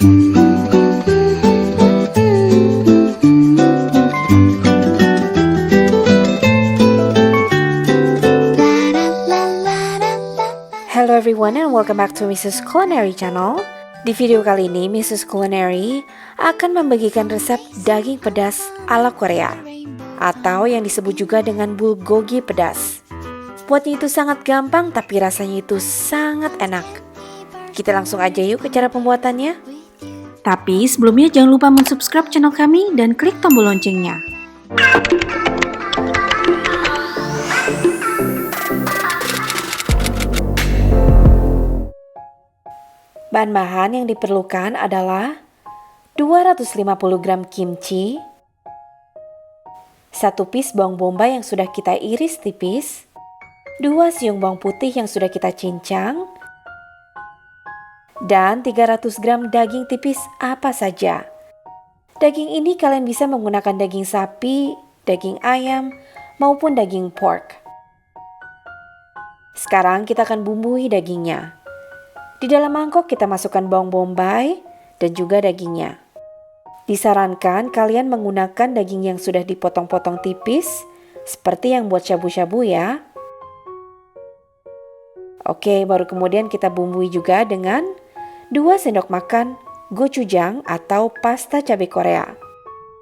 Hello everyone and welcome back to Mrs. Culinary Channel. Di video kali ini, Mrs. Culinary akan membagikan resep daging pedas ala Korea atau yang disebut juga dengan bulgogi pedas. Buatnya itu sangat gampang tapi rasanya itu sangat enak. Kita langsung aja yuk ke cara pembuatannya. Tapi sebelumnya jangan lupa mensubscribe channel kami dan klik tombol loncengnya. Bahan-bahan yang diperlukan adalah 250 gram kimchi, 1 piece bawang bombay yang sudah kita iris tipis, 2 siung bawang putih yang sudah kita cincang, dan 300 gram daging tipis apa saja. Daging ini kalian bisa menggunakan daging sapi, daging ayam, maupun daging pork. Sekarang kita akan bumbui dagingnya. Di dalam mangkok kita masukkan bawang bombay dan juga dagingnya. Disarankan kalian menggunakan daging yang sudah dipotong-potong tipis seperti yang buat syabu-syabu ya. Oke, baru kemudian kita bumbui juga dengan 2 sendok makan gochujang atau pasta cabai Korea.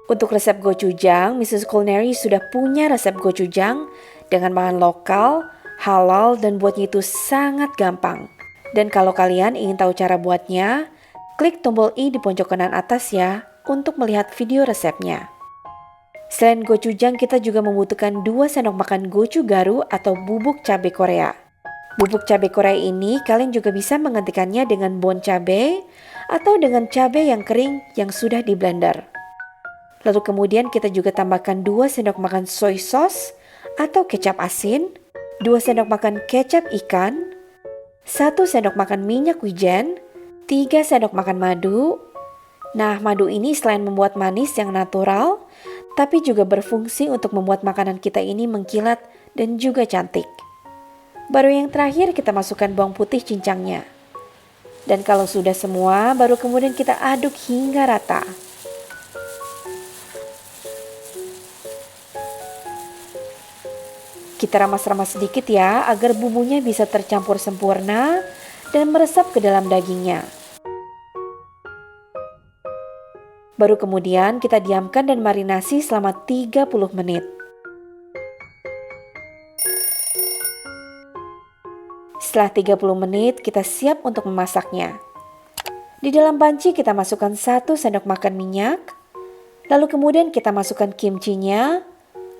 Untuk resep gochujang, Mrs. Culinary sudah punya resep gochujang dengan bahan lokal, halal, dan buatnya itu sangat gampang. Dan kalau kalian ingin tahu cara buatnya, klik tombol i di pojok kanan atas ya untuk melihat video resepnya. Selain gochujang, kita juga membutuhkan 2 sendok makan gochugaru atau bubuk cabai Korea. Bubuk cabai Korea ini kalian juga bisa menggantikannya dengan bon cabai atau dengan cabai yang kering yang sudah di blender. Lalu kemudian kita juga tambahkan 2 sendok makan soy sauce atau kecap asin, 2 sendok makan kecap ikan, 1 sendok makan minyak wijen, 3 sendok makan madu. Nah, madu ini selain membuat manis yang natural, tapi juga berfungsi untuk membuat makanan kita ini mengkilat dan juga cantik. Baru yang terakhir kita masukkan bawang putih cincangnya. Dan kalau sudah semua, baru kemudian kita aduk hingga rata. Kita ramas-ramas sedikit ya, agar bumbunya bisa tercampur sempurna dan meresap ke dalam dagingnya. Baru kemudian kita diamkan dan marinasi selama 30 menit. Setelah 30 menit, kita siap untuk memasaknya. Di dalam panci kita masukkan 1 sendok makan minyak, lalu kemudian kita masukkan kimchinya,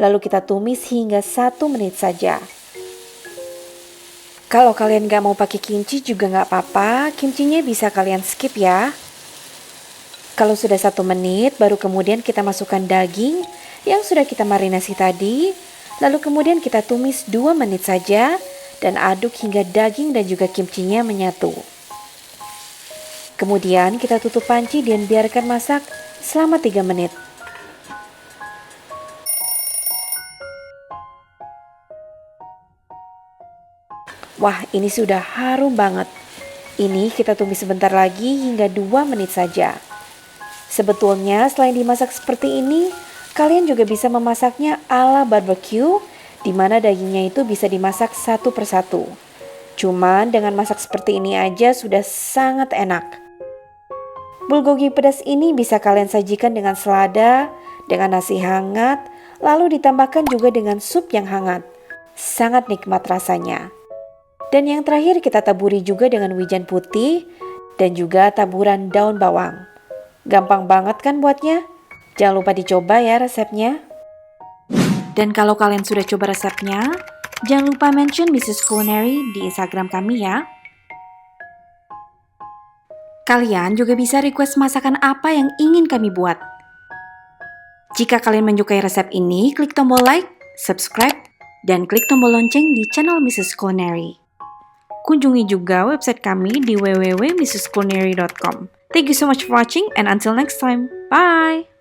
lalu kita tumis hingga 1 menit saja. Kalau kalian gak mau pakai kimchi juga gak apa-apa, kimchinya bisa kalian skip ya. Kalau sudah 1 menit, baru kemudian kita masukkan daging yang sudah kita marinasi tadi, lalu kemudian kita tumis 2 menit saja dan aduk hingga daging dan juga kimchinya menyatu. Kemudian kita tutup panci dan biarkan masak selama 3 menit. Wah, ini sudah harum banget. Ini kita tumis sebentar lagi hingga 2 menit saja. Sebetulnya selain dimasak seperti ini, kalian juga bisa memasaknya ala barbecue, di mana dagingnya itu bisa dimasak satu persatu. Cuman dengan masak seperti ini aja sudah sangat enak. Bulgogi pedas ini bisa kalian sajikan dengan selada, dengan nasi hangat, lalu ditambahkan juga dengan sup yang hangat. Sangat nikmat rasanya. Dan yang terakhir kita taburi juga dengan wijen putih dan juga taburan daun bawang. Gampang banget kan buatnya? Jangan lupa dicoba ya resepnya. Dan kalau kalian sudah coba resepnya, jangan lupa mention Mrs. Culinary di Instagram kami ya. Kalian juga bisa request masakan apa yang ingin kami buat. Jika kalian menyukai resep ini, klik tombol like, subscribe, dan klik tombol lonceng di channel Mrs. Culinary. Kunjungi juga website kami di www.mrsculinary.com. Thank you so much for watching and until next time, bye!